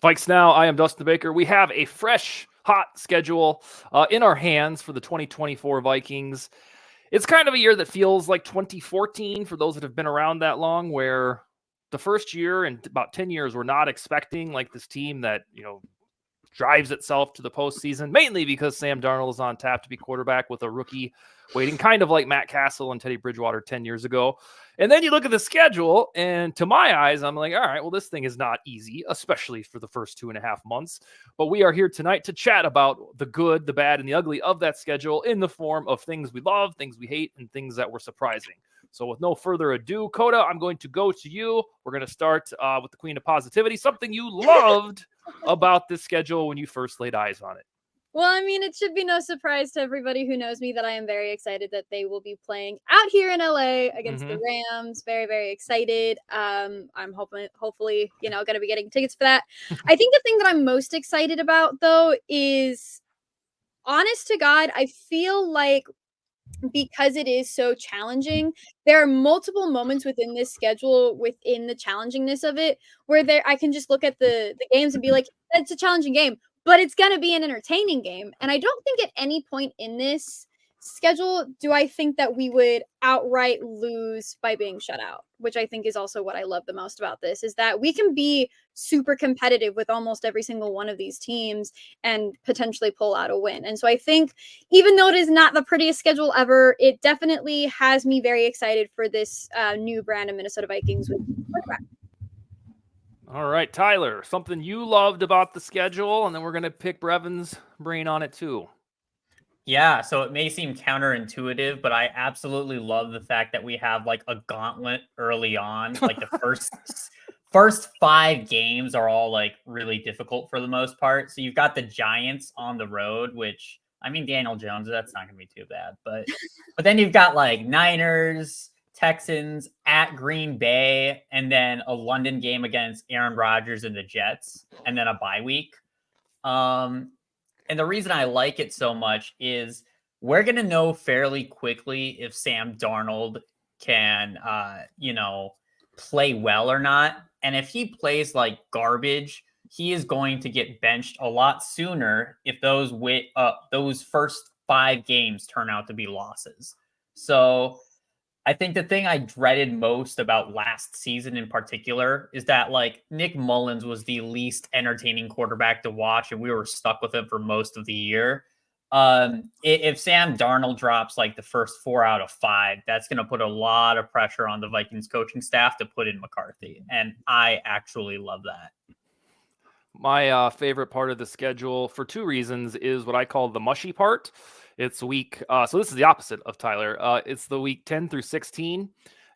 VikesNow, I am Dustin Baker. We have a fresh, hot schedule in our hands for the 2024 Vikings. It's kind of a year that feels like 2014 for those that have been around that long, where the first year in about 10 years, we're not expecting like this team that, drives itself to the postseason, mainly because Sam Darnold is on tap to be quarterback with a rookie waiting, kind of like Matt Castle and Teddy Bridgewater 10 years ago. And then you look at the schedule, and to my eyes, I'm like, all right, well, this thing is not easy, especially for the first 2.5 months. But we are here tonight to chat about the good, the bad, and the ugly of that schedule in the form of things we love, things we hate, and things that were surprising. So with no further ado, Coda, I'm going to go to you. We're going to start with the Queen of Positivity, something you loved about this schedule when you first laid eyes on it. Well, I mean, it should be no surprise to everybody who knows me that I am very excited that they will be playing out here in LA against the Rams. Very, very excited. I'm hopefully, going to be getting tickets for that. I think the thing that I'm most excited about, though, is, honest to God, I feel like because it is so challenging, there are multiple moments within this schedule, within the challengingness of it, where I can just look at the games and be like, it's a challenging game, but it's going to be an entertaining game. And I don't think at any point in this schedule do I think that we would outright lose by being shut out, which I think is also what I love the most about this, is that we can be super competitive with almost every single one of these teams and potentially pull out a win. And so I think even though it is not the prettiest schedule ever, it definitely has me very excited for this new brand of Minnesota Vikings with quarterback. All right, Tyler, something you loved about the schedule, and then we're going to pick Brevin's brain on it too. Yeah, so it may seem counterintuitive, but I absolutely love the fact that we have like a gauntlet early on. Like the first 5 games are all like really difficult for the most part. So you've got the Giants on the road, which, I mean, Daniel Jones, that's not going to be too bad. But then you've got like Niners, Texans, at Green Bay, and then a London game against Aaron Rodgers and the Jets, and then a bye week. And the reason I like it so much is we're going to know fairly quickly if Sam Darnold can, play well or not. And if he plays like garbage, he is going to get benched a lot sooner if those first 5 games turn out to be losses. So I think the thing I dreaded most about last season in particular is that like Nick Mullins was the least entertaining quarterback to watch, and we were stuck with him for most of the year. If Sam Darnold drops like the first 4 out of 5, that's going to put a lot of pressure on the Vikings coaching staff to put in McCarthy. And I actually love that. My favorite part of the schedule for 2 reasons is what I call the mushy part. It's week, so this is the opposite of Tyler. It's the week 10 through 16,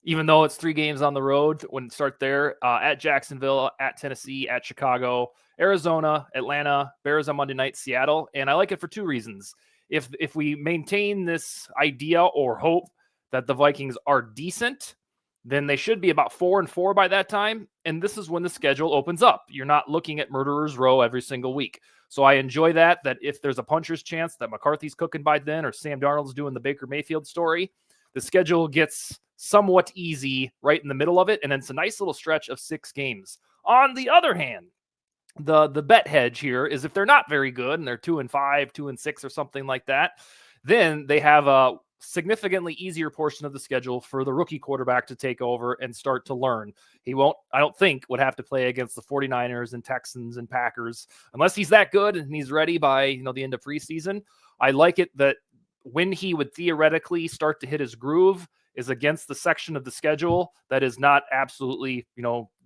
even though it's 3 games on the road. When it start there, at Jacksonville, at Tennessee, at Chicago, Arizona, Atlanta, Bears on Monday night, Seattle. And I like it for 2 reasons. If we maintain this idea or hope that the Vikings are decent, then they should be about 4-4 by that time. And this is when the schedule opens up. You're not looking at Murderer's Row every single week. So I enjoy that if there's a puncher's chance that McCarthy's cooking by then or Sam Darnold's doing the Baker Mayfield story, the schedule gets somewhat easy right in the middle of it. And then it's a nice little stretch of 6 games. On the other hand, the bet hedge here is if they're not very good and they're 2-5, 2-6 or something like that, then they have a significantly easier portion of the schedule for the rookie quarterback to take over and start to learn. He won't, I don't think, would have to play against the 49ers and Texans and Packers unless he's that good and he's ready by, the end of preseason. I like it that when he would theoretically start to hit his groove is against the section of the schedule that is not absolutely,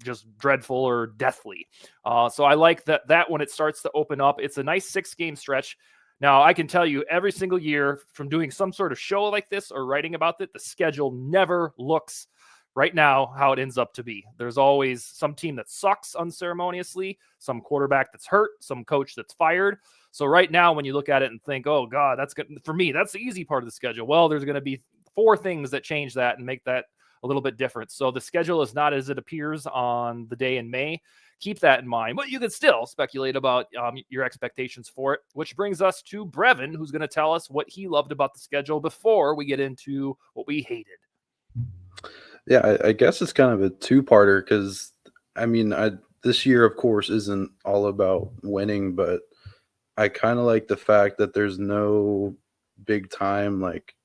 just dreadful or deathly. So I like that when it starts to open up, it's a nice 6-game stretch. Now, I can tell you every single year from doing some sort of show like this or writing about it, the schedule never looks right now how it ends up to be. There's always some team that sucks unceremoniously, some quarterback that's hurt, some coach that's fired. So right now, when you look at it and think, oh, God, that's good for me, that's the easy part of the schedule. Well, there's going to be 4 things that change that and make that a little bit different. So the schedule is not as it appears on the day in May. Keep that in mind, but you can still speculate about your expectations for it, which brings us to Brevin, who's going to tell us what he loved about the schedule before we get into what we hated. Yeah, I guess it's kind of a 2-parter because, I mean, this year, of course, isn't all about winning, but I kind of like the fact that there's no big time like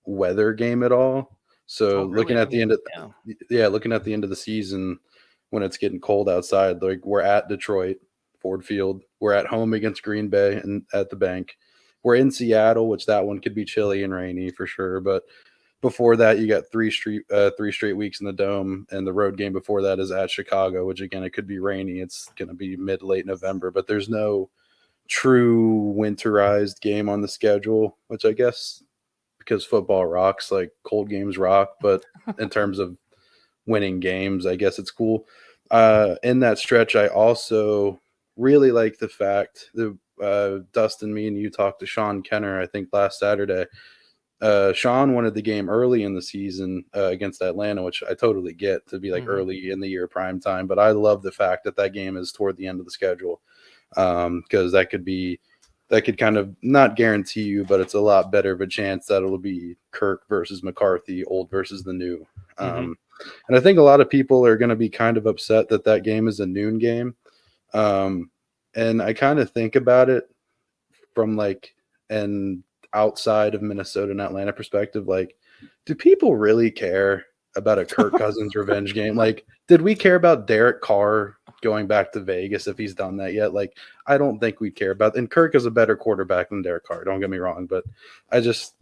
weather game at all. So Oh, really? looking at the end of looking at the end of the season when it's getting cold outside, like we're at Detroit, Ford Field, we're at home against Green Bay and at the bank. We're in Seattle, which that one could be chilly and rainy for sure, but before that you got three straight weeks in the dome, and the road game before that is at Chicago, which again it could be rainy. It's going to be mid late November, but there's no true winterized game on the schedule, which I guess because football rocks, like cold games rock, but in terms of winning games, I guess it's cool. In that stretch, I also really like the fact that Dustin, me, and you talked to Sean Kenner, I think last Saturday. Sean wanted the game early in the season against Atlanta, which I totally get to be like early in the year prime time. But I love the fact that that game is toward the end of the schedule because that could kind of not guarantee you, but it's a lot better of a chance that it'll be Kirk versus McCarthy, old versus the new. And I think a lot of people are going to be kind of upset that that game is a noon game. And I kind of think about it from like an outside of Minnesota and Atlanta perspective. Like, do people really care about a Kirk Cousins revenge game? Like, did we care about Derek Carr going back to Vegas if he's done that yet? Like, I don't think we care about. And Kirk is a better quarterback than Derek Carr. Don't get me wrong, but I guess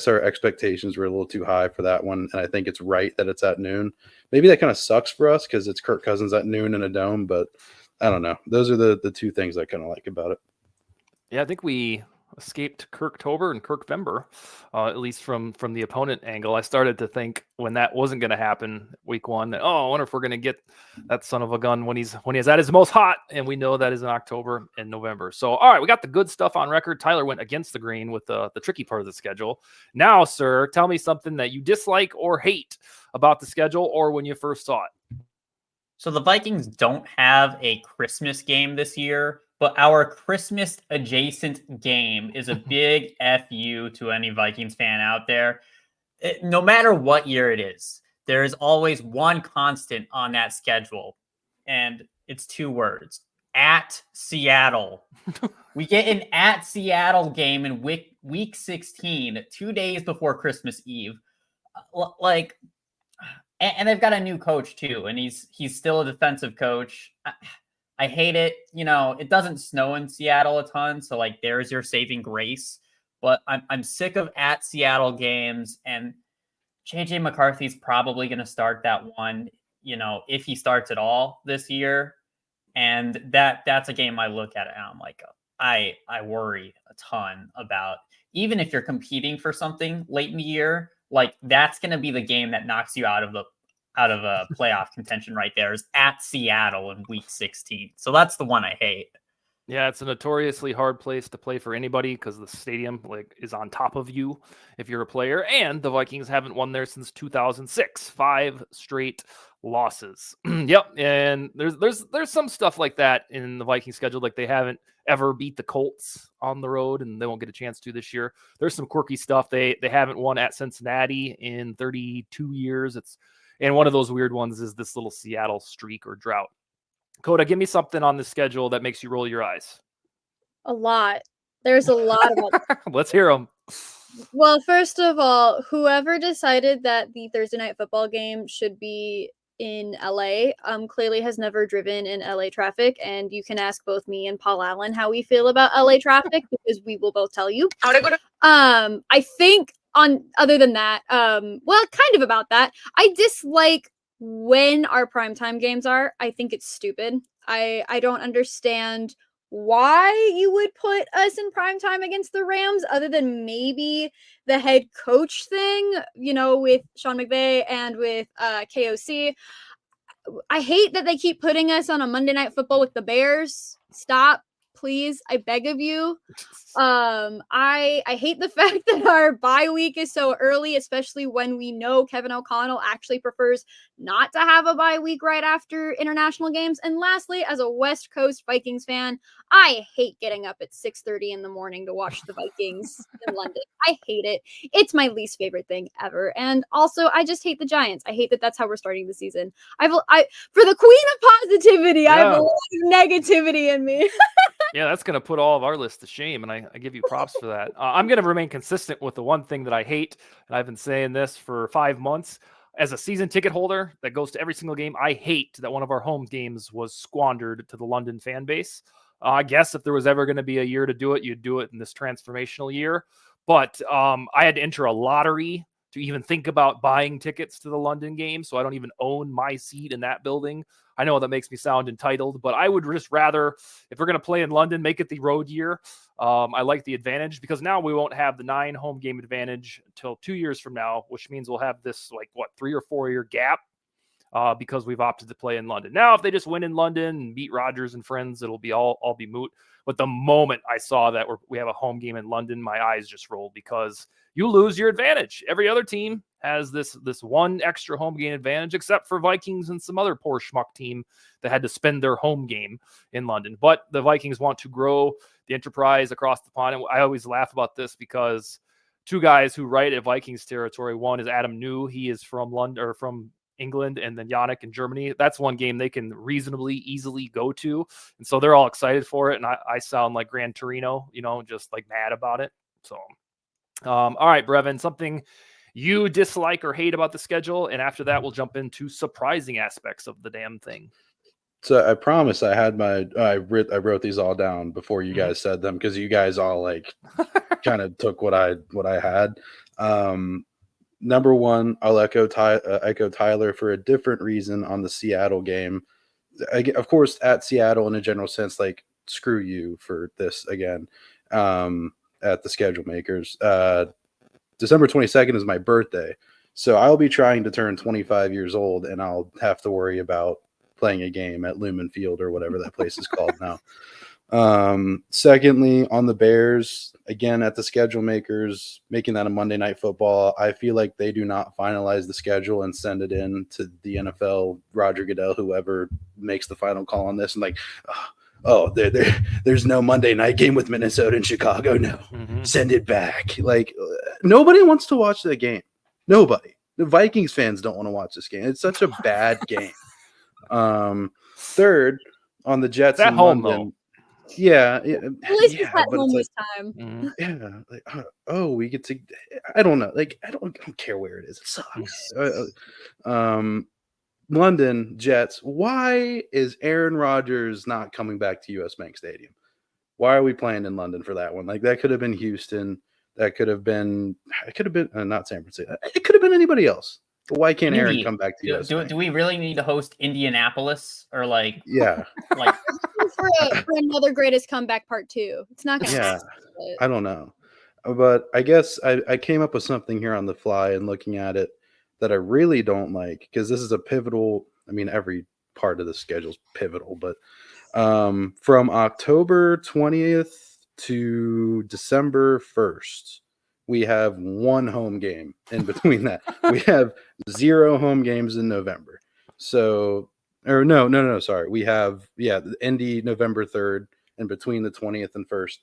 our expectations were a little too high for that one, and I think it's right that it's at noon. Maybe that kind of sucks for us because it's Kirk Cousins at noon in a dome, but I don't know. Those are the two things I kind of like about it. Yeah, I think we escaped Kirktober and Kirkvember, at least from the opponent angle. I started to think when that wasn't going to happen week one, that, I wonder if we're going to get that son of a gun when he's at his most hot, and we know that is in October and November. So, all right, we got the good stuff on record. Tyler went against the grain with the tricky part of the schedule. Now, sir, tell me something that you dislike or hate about the schedule or when you first saw it. So the Vikings don't have a Christmas game this year, but our Christmas adjacent game is a big FU to any Vikings fan out there. No matter what year it is, there is always one constant on that schedule, and it's 2 words: at Seattle. We get an at Seattle game in week 16, 2 days before Christmas Eve. Like, and they've got a new coach too, and he's still a defensive coach. I hate it. You know, it doesn't snow in Seattle a ton, so like there's your saving grace. But I'm sick of at Seattle games, and JJ McCarthy's probably going to start that one, you know, if he starts at all this year. And that's a game I look at it and I'm like, I worry a ton about, even if you're competing for something late in the year, like that's going to be the game that knocks you out of a playoff contention right there, is at Seattle in week 16. So that's the one I hate. Yeah, it's a notoriously hard place to play for anybody because the stadium is on top of you if you're a player, and the Vikings haven't won there since 2006, 5 straight losses. Yep, and there's some stuff like that in the Viking schedule, like they haven't ever beat the Colts on the road, and they won't get a chance to this year. There's some quirky stuff. They haven't won at Cincinnati in 32 years. And one of those weird ones is this little Seattle streak or drought. Coda, give me something on the schedule that makes you roll your eyes. A lot. There's a lot of Let's hear them. Well, first of all, whoever decided that the Thursday night football game should be in LA clearly has never driven in LA traffic, and you can ask both me and Paul Allen how we feel about LA traffic because we will both tell you. I think other than that, well, kind of about that, I dislike when our primetime games are. I think it's stupid. I don't understand why you would put us in primetime against the Rams, other than maybe the head coach thing, you know, with Sean McVay and with KOC. I hate that they keep putting us on a Monday Night Football with the Bears. Stop, please, I beg of you. I hate the fact that our bye week is so early, especially when we know Kevin O'Connell actually prefers not to have a bye week right after international games. And lastly, as a West Coast Vikings fan, I hate getting up at 6:30 in the morning to watch the Vikings in London. I hate it. It's my least favorite thing ever. And also, I just hate the Giants. I hate that that's how we're starting the season. For the queen of positivity, I have a lot of negativity in me. Yeah, that's going to put all of our list to shame, and I give you props for that. I'm going to remain consistent with the one thing that I hate, and I've been saying this for 5 months. As a season ticket holder that goes to every single game, I hate that one of our home games was squandered to the London fan base. I guess if there was ever going to be a year to do it, you'd do it in this transformational year. But I had to enter a lottery to even think about buying tickets to the London game, so I don't even own my seat in that building. I know that makes me sound entitled, but I would just rather, if we're going to play in London, make it the road year. I like the advantage because now we won't have the 9 home game advantage until 2 years from now, which means we'll have this 3 or 4 year gap because we've opted to play in London. Now, if they just win in London and beat Rodgers and friends, it'll be all be moot. But the moment I saw that we have a home game in London, my eyes just rolled because you lose your advantage. Every other team has this one extra home game advantage, except for Vikings and some other poor schmuck team that had to spend their home game in London. But the Vikings want to grow the enterprise across the pond. And I always laugh about this because 2 guys who write at Vikings territory, one is Adam New. He is from London or from England, and then Yannick in Germany. That's one game they can reasonably easily go to. And so they're all excited for it. And I sound like Gran Torino, just like mad about it. So, all right, Brevin, something you dislike or hate about the schedule. And after that, we'll jump into surprising aspects of the damn thing. So I promise I had I wrote these all down before you guys said them, because you guys all kind of took what I had. Number one, I'll echo Tyler for a different reason on the Seattle game. Of course, at Seattle in a general sense, screw you for this again. At the schedule makers, December 22nd is my birthday, so I'll be trying to turn 25 years old, and I'll have to worry about playing a game at Lumen Field or whatever that place is called now. Secondly, on the Bears, again, at the schedule makers, making that a Monday Night Football, I feel like they do not finalize the schedule and send it in to the NFL, Roger Goodell, whoever makes the final call on this, and there's no Monday night game with Minnesota and Chicago. No, send it back. Nobody wants to watch the game. Nobody. The Vikings fans don't want to watch this game. It's such a bad game. Third, on the Jets at in home, London, though. Yeah. At least it's at home this time. Yeah. We get to. I don't know. I don't care where it is. It sucks. London Jets. Why is Aaron Rodgers not coming back to US Bank Stadium? Why are we playing in London for that one? That could have been Houston. That could have been. It could have been not San Francisco. It could have been anybody else. But why can't Aaron come back to US Bank? Do we really need to host Indianapolis or Yeah, for another greatest comeback part 2? It's not gonna happen. I don't know, but I guess I came up with something here on the fly and looking at it that I really don't like, because this is a pivotal. I mean, every part of the schedule is pivotal, but from October 20th to December 1st, we have 1 home game in between that. We have 0 home games in November. So, or no, sorry. We have, Indy November 3rd, and between the 20th and 1st,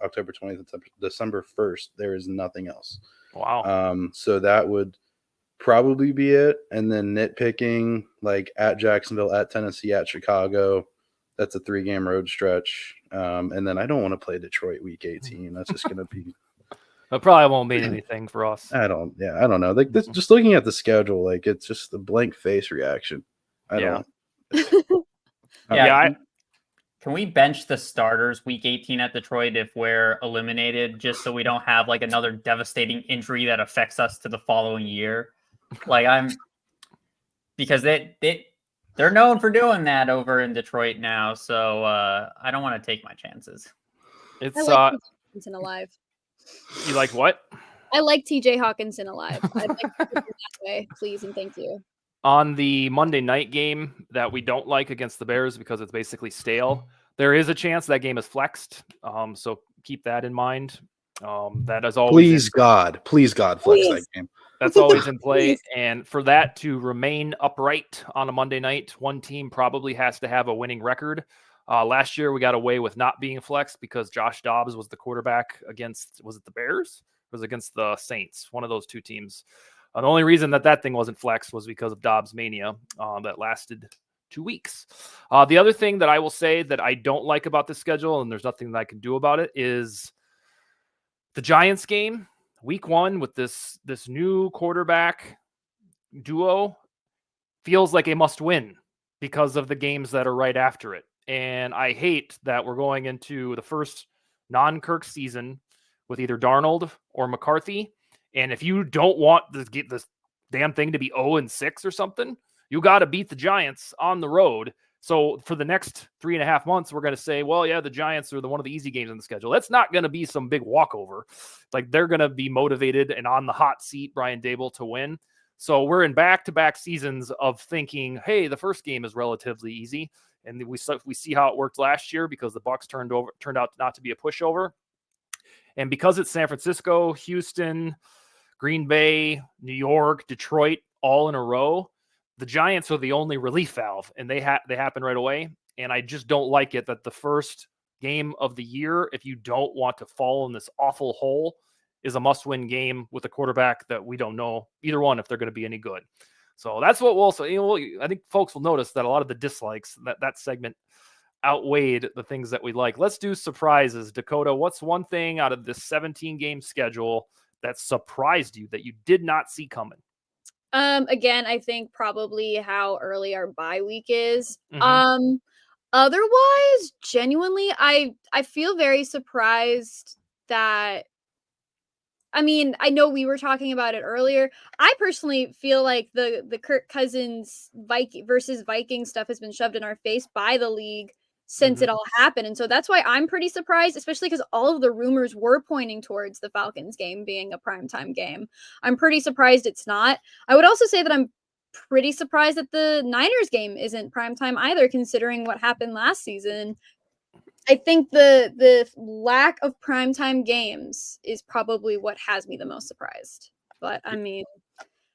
October 20th and December 1st, there is nothing else. Wow. So that would probably be it. And then nitpicking, at Jacksonville, at Tennessee, at Chicago, that's a 3-game road stretch. And then I don't want to play Detroit week 18. That's just going to be. It probably won't mean anything for us. I don't know. Just looking at the schedule, it's just a blank face reaction. I don't. Can we bench the starters week 18 at Detroit if we're eliminated, just so we don't have another devastating injury that affects us to the following year? Because they're known for doing that over in Detroit now, so I don't want to take my chances. It's I like Hawkinson alive. You like what? I like TJ Hawkinson alive. I'd like to keep him that way, please and thank you. On the Monday night game that we don't like against the Bears because it's basically stale, There is a chance that game is flexed, so keep that in mind. That is always Please God, flex Please. that game. that's always in play. Please. And for that to remain upright on a Monday night, one team probably has to have a winning record. Last year, we got away with not being flexed because Josh Dobbs was the quarterback against, was it the Bears? It was against the Saints, one of those two teams. The only reason that thing wasn't flexed was because of Dobbs mania that lasted 2 weeks. The other thing that I will say that I don't like about this schedule, and there's nothing that I can do about it, is the Giants game, week 1, with this new quarterback duo feels like a must win because of the games that are right after it. And I hate that we're going into the first non-Kirk season with either Darnold or McCarthy. And if you don't want this damn thing to be 0-6 or something, you got to beat the Giants on the road. So for the next 3.5 months, we're going to say, well, yeah, the Giants are one of the easy games on the schedule. That's not going to be some big walkover. Like, they're going to be motivated and on the hot seat, Brian Dable, to win. So we're in back-to-back seasons of thinking, hey, the first game is relatively easy. And we see how it worked last year because the Bucs turned out not to be a pushover. And because it's San Francisco, Houston, Green Bay, New York, Detroit, all in a row, the Giants are the only relief valve, and they happen right away. And I just don't like it that the first game of the year, if you don't want to fall in this awful hole, is a must-win game with a quarterback that we don't know either one if they're going to be any good. So that's what we'll say. I think folks will notice that a lot of the dislikes, that segment outweighed the things that we like. Let's do surprises. Dakota, what's one thing out of this 17-game schedule that surprised you that you did not see coming? Again, I think probably how early our bye week is. Mhm. Otherwise, genuinely, I feel very surprised that, I mean, I know we were talking about it earlier. I personally feel like the Kirk Cousins versus Viking stuff has been shoved in our face by the league since it all happened. And so that's why I'm pretty surprised, especially because all of the rumors were pointing towards the Falcons game being a primetime game. I'm pretty surprised it's not. I would also say that I'm pretty surprised that the Niners game isn't primetime either, considering what happened last season. I think the lack of primetime games is probably what has me the most surprised. But I mean,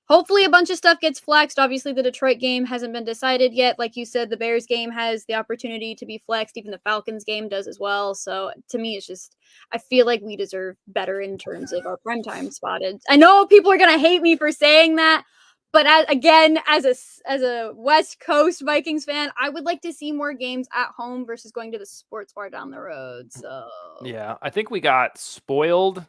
hopefully a bunch of stuff gets flexed. Obviously, the Detroit game hasn't been decided yet. Like you said, the Bears game has the opportunity to be flexed. Even the Falcons game does as well. So to me, it's just, I feel like we deserve better in terms of our primetime spotted. I know people are going to hate me for saying that. But as a West Coast Vikings fan, I would like to see more games at home versus going to the sports bar down the road. So Yeah, I think we got spoiled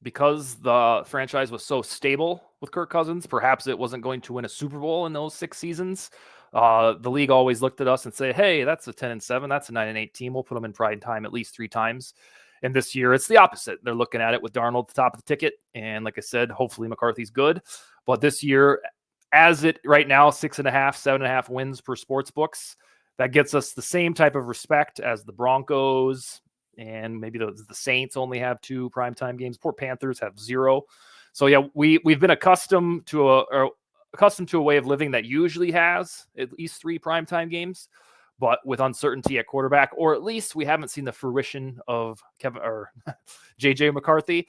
because the franchise was so stable with Kirk Cousins. Perhaps it wasn't going to win a Super Bowl in those 6 seasons. The league always looked at us and say, hey, that's a 10-7, that's a 9-8 team. We'll put them in prime time at least 3 times. And this year, it's the opposite. They're looking at it with Darnold at the top of the ticket. And like I said, hopefully McCarthy's good. But this year, as it right now, 6.5, 7.5 wins per sports books. That gets us the same type of respect as the Broncos, and maybe the Saints only have 2 primetime games. Poor Panthers have 0. So yeah, we've been accustomed to a way of living that usually has at least 3 primetime games, but with uncertainty at quarterback, or at least we haven't seen the fruition of JJ McCarthy.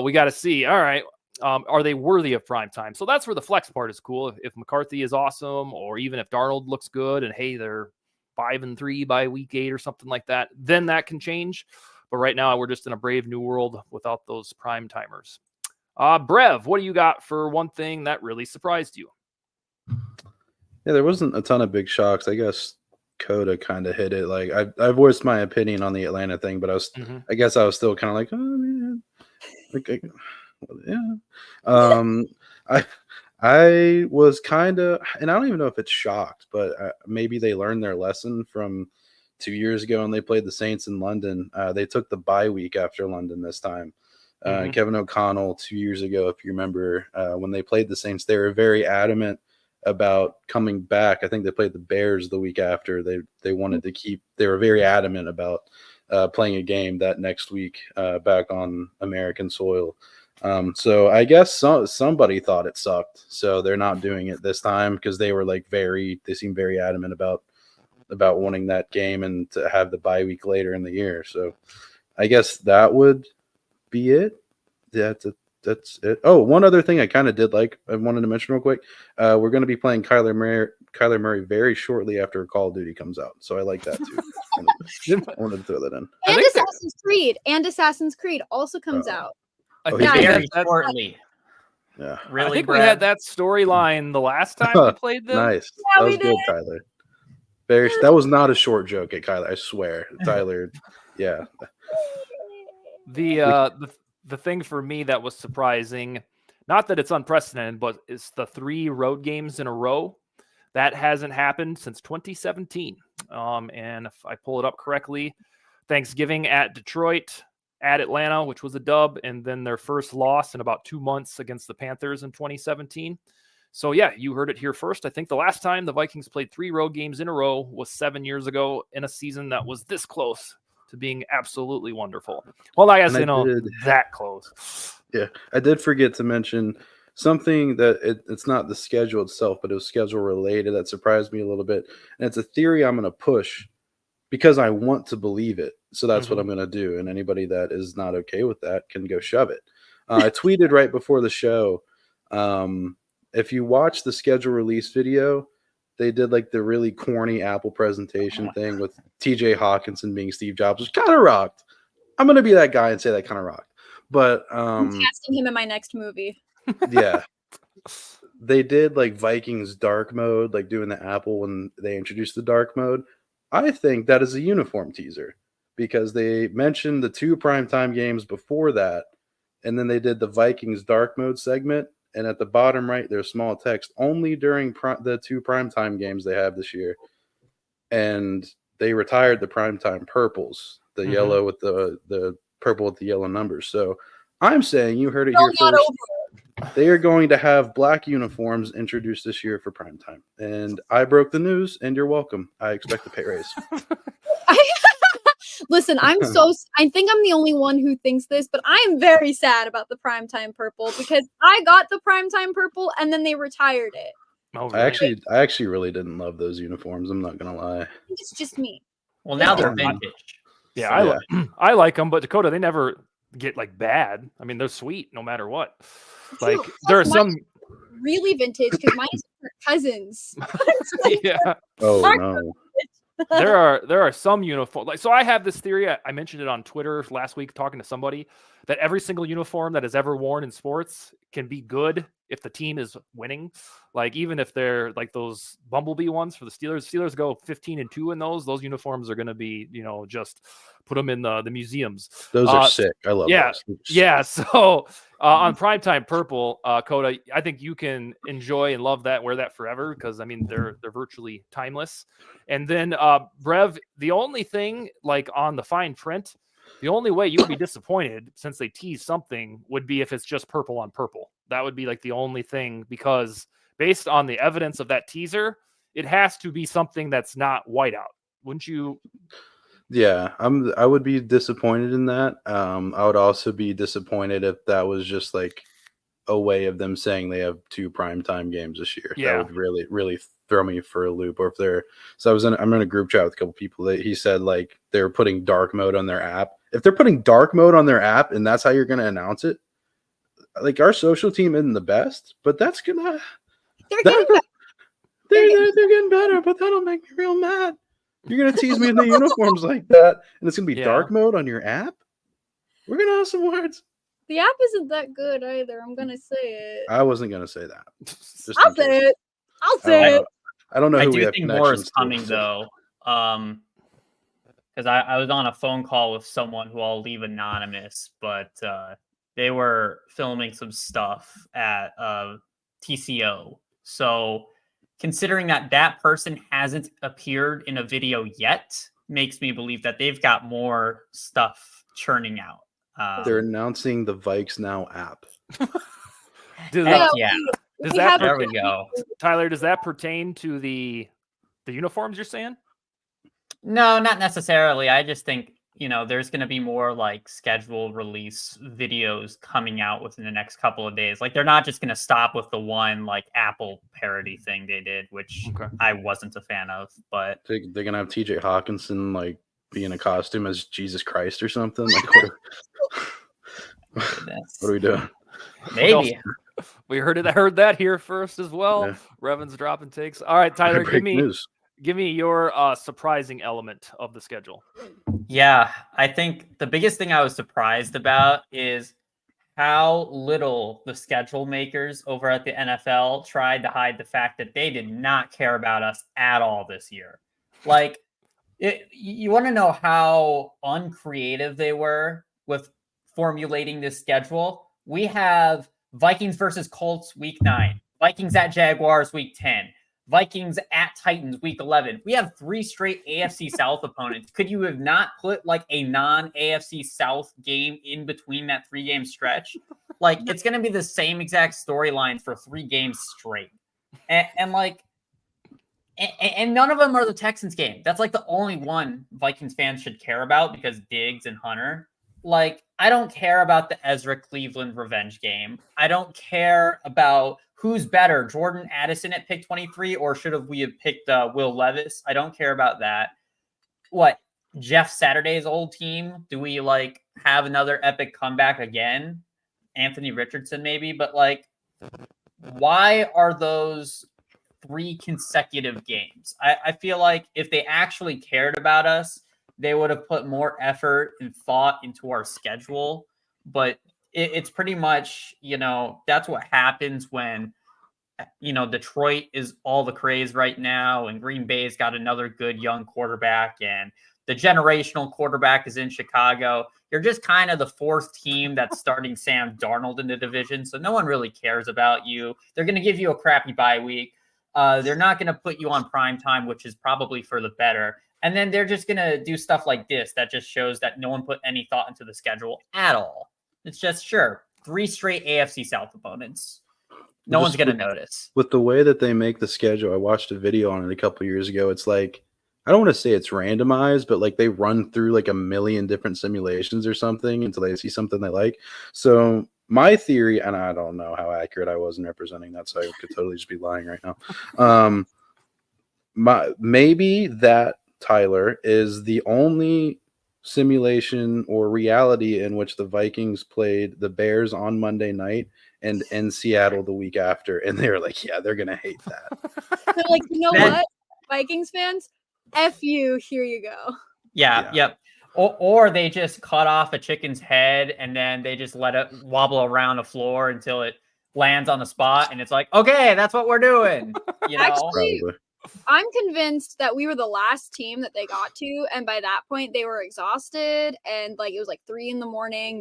We got to see. All right. Are they worthy of prime time? So that's where the flex part is cool. If McCarthy is awesome, or even if Darnold looks good and hey, they're 5-3 by week 8 or something like that, then that can change. But right now we're just in a brave new world without those prime timers. Brev, what do you got for one thing that really surprised you? Yeah, there wasn't a ton of big shocks. I guess Coda kind of hit it. Like I voiced my opinion on the Atlanta thing, but I guess I was still kind of like, oh man, like, yeah. I was kind of, and I don't even know if it's shocked, but maybe they learned their lesson from 2 years ago when they played the Saints in London. They took the bye week after London this time. Kevin O'Connell 2 years ago, if you remember, when they played the Saints, they were very adamant about coming back. I think they played the Bears the week after. They wanted to keep. They were very adamant about playing a game that next week back on American soil. So I guess somebody thought it sucked, so they're not doing it this time because they were like they seemed very adamant about about wanting that game and to have the bye week later in the year. So I guess that would be it. That's it. Oh, one other thing I kind of did like, I wanted to mention real quick. We're going to be playing Kyler Murray very shortly after Call of Duty comes out. So I like that too. I wanted to throw that in. And Assassin's Creed also comes out. I Oh, think yeah. Very shortly. Yeah. Really, I think Brad? we had that storyline the last time we played them. Nice. Yeah, That we was good, did. Tyler. That was not a short joke at Kyler. I swear. Tyler, yeah. The thing for me that was surprising, not that it's unprecedented, but it's the 3 road games in a row. That hasn't happened since 2017. And if I pull it up correctly, Thanksgiving at Detroit, at Atlanta, which was a dub, and then their first loss in about 2 months against the Panthers in 2017. So yeah, you heard it here first. I think the last time the Vikings played 3 road games in a row was 7 years ago in a season that was this close to being absolutely wonderful. Well, I guess, that close. Yeah, I did forget to mention something that it's not the schedule itself, but it was schedule related that surprised me a little bit. And it's a theory I'm going to push because I want to believe it. So that's what I'm going to do. And anybody that is not okay with that can go shove it. I tweeted right before the show. If you watch the schedule release video, they did like the really corny Apple presentation thing with TJ Hawkinson being Steve Jobs, which kind of rocked. I'm going to be that guy and say that kind of rocked. But I'm casting him in my next movie. Yeah. They did like Vikings dark mode, like doing the Apple when they introduced the dark mode. I think that is a uniform teaser because they mentioned the 2 primetime games before that. And then they did the Vikings dark mode segment. And at the bottom right, there's small text only during the 2 primetime games they have this year. And they retired the primetime purples, the yellow with the purple with the yellow numbers. So I'm saying you heard it here first. They are going to have black uniforms introduced this year for primetime. And I broke the news, and you're welcome. I expect a pay raise. Listen, I think I'm the only one who thinks this, but I am very sad about the primetime purple because I got the primetime purple and then they retired it. Oh, really? I actually really didn't love those uniforms. I'm not gonna lie. I think it's just me. Well, now they're vintage. Yeah, I like them, but Dakota, they never get like bad. I mean, they're sweet no matter what. Like there are some really vintage because mine is cousins. Yeah. Oh no. there are some uniforms. Like, so I have this theory. I mentioned it on Twitter last week talking to somebody that every single uniform that is ever worn in sports can be good if the team is winning. Like even if they're like those Bumblebee ones for the Steelers go 15-2 in those uniforms are going to be, just put them in the museums. Those are sick. I love those. Yeah. So on primetime purple, Coda, I think you can enjoy and love that, wear that forever because I mean they're virtually timeless. And then Brev, the only thing like on the fine print, the only way you would be disappointed since they tease something would be if it's just purple on purple. That would be like the only thing because based on the evidence of that teaser, it has to be something that's not whiteout. Wouldn't you? Yeah, I would be disappointed in that. I would also be disappointed if that was just like a way of them saying they have 2 primetime games this year. Yeah. That would really, really throw me for a loop. Or if they're I'm in a group chat with a couple people that he said like they're putting dark mode on their app. If they're putting dark mode on their app and that's how you're gonna announce it, like our social team isn't the best, but that's gonna They're getting better. They're getting better, but that'll make me real mad. You're gonna tease me in the uniforms like that, and it's gonna be dark mode on your app. We're gonna have some words. The app isn't that good either. I'm gonna say it. I wasn't gonna say that. I'll say it. I'll say it. I don't know who I we do have think more is connections coming to, though. Because I was on a phone call with someone who I'll leave anonymous, but they were filming some stuff at TCO. So considering that person hasn't appeared in a video yet, makes me believe that they've got more stuff churning out. They're announcing the VikesNow app. Yeah. Does that There we go. Tyler, does that pertain to the uniforms you're saying? No, not necessarily. I just think there's going to be more like scheduled release videos coming out within the next couple of days. Like they're not just going to stop with the one like Apple parody thing they did, which I wasn't a fan of. But they're going to have TJ Hawkinson like be in a costume as Jesus Christ or something. Like what are we doing? Maybe. We heard it. I heard that here first as well. Yeah. Revan's dropping takes. All right, Tyler, Break news. Give me your surprising element of the schedule. Yeah, I think the biggest thing I was surprised about is how little the schedule makers over at the NFL tried to hide the fact that they did not care about us at all this year. Like, you want to know how uncreative they were with formulating this schedule? We have Vikings versus Colts week 9, Vikings at Jaguars week 10, Vikings at Titans week 11. We have 3 straight AFC South opponents. Could you have not put like a non-AFC South game in between that 3-game stretch? Like it's going to be the same exact storyline for 3 games straight. And none of them are the Texans game. That's like the only one Vikings fans should care about because Diggs and Hunter. Like, I don't care about the Ezra Cleveland revenge game. I don't care about who's better, Jordan Addison at pick 23, or we have picked Will Levis? I don't care about that. What, Jeff Saturday's old team? Do we like have another epic comeback again? Anthony Richardson maybe, but like, why are those 3 consecutive games? I feel like if they actually cared about us, they would have put more effort and thought into our schedule. But it's pretty much, that's what happens when, Detroit is all the craze right now, and Green Bay's got another good young quarterback, and the generational quarterback is in Chicago. You're just kind of the 4th team that's starting Sam Darnold in the division, so no one really cares about you. They're going to give you a crappy bye week. They're not going to put you on prime time, which is probably for the better. And then they're just going to do stuff like this that just shows that no one put any thought into the schedule at all. It's just, sure, 3 straight AFC South opponents. No one's going to notice. With the way that they make the schedule, I watched a video on it a couple years ago. It's like, I don't want to say it's randomized, but like they run through like a million different simulations or something until they see something they like. So my theory, and I don't know how accurate I was in representing that, so I could totally just be lying right now. Maybe that Tyler is the only simulation or reality in which the Vikings played the Bears on Monday night and in Seattle the week after, and they were like, yeah, they're gonna hate that. They're like, you know what, Vikings fans, F you, here you go. Yeah. Yep. Or they just cut off a chicken's head and then they just let it wobble around the floor until it lands on the spot, and it's like, okay, that's what we're doing. Actually, I'm convinced that we were the last team that they got to, and by that point they were exhausted, and like it was like 3 a.m.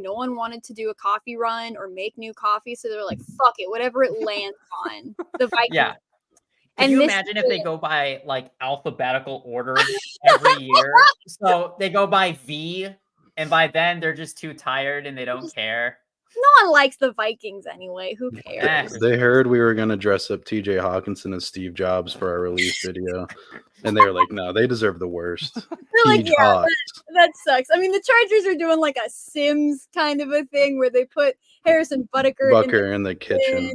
No one wanted to do a coffee run or make new coffee, so they were like, fuck it, whatever it lands on. The Vikings. Yeah. Can you imagine if they go by like alphabetical order every year? So they go by V, and by then they're just too tired and they don't care. No one likes the Vikings anyway. Who cares? They heard we were going to dress up TJ Hawkinson as Steve Jobs for our release video, and they were like, no, they deserve the worst. They're like, yeah, that sucks. I mean, the Chargers are doing like a Sims kind of a thing where they put Harrison Butker in the kitchen.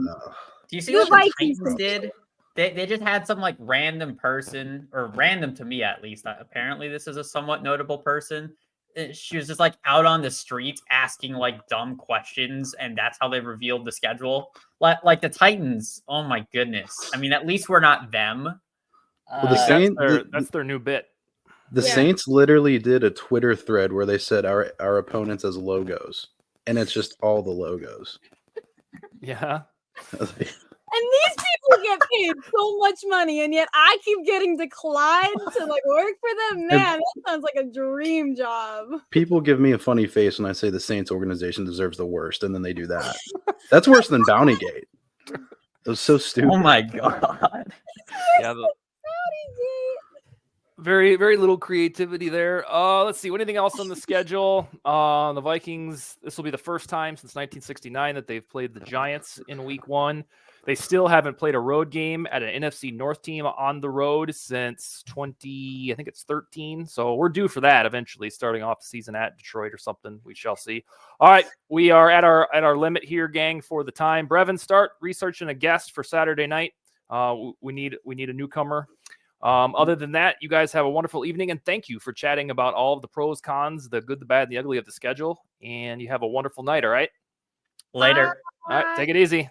Do you see what the Titans did? They just had some like random person, or random to me at least. Apparently, this is a somewhat notable person. She was just like out on the streets asking like dumb questions, and that's how they revealed the schedule. Like the Titans, oh my goodness! I mean, at least we're not them. That's their new bit. The Saints literally did a Twitter thread where they said our opponents as logos, and it's just all the logos. Yeah. And these people get paid so much money, and yet I keep getting declined to like work for them. Man, that sounds like a dream job. People give me a funny face when I say the Saints organization deserves the worst, and then they do that. That's worse than Bountygate. It was so stupid. Oh my god. Yeah. Very, very little creativity there. Let's see. Anything else on the schedule? The Vikings, this will be the first time since 1969 that they've played the Giants in week 1. They still haven't played a road game at an NFC North team on the road since 13. So we're due for that eventually, starting off the season at Detroit or something. We shall see. All right, we are at our limit here, gang, for the time. Brevin, start researching a guest for Saturday night. We need a newcomer. Other than that, you guys have a wonderful evening, and thank you for chatting about all of the pros, cons, the good, the bad, and the ugly of the schedule. And you have a wonderful night. All right. Later. All right. Take it easy.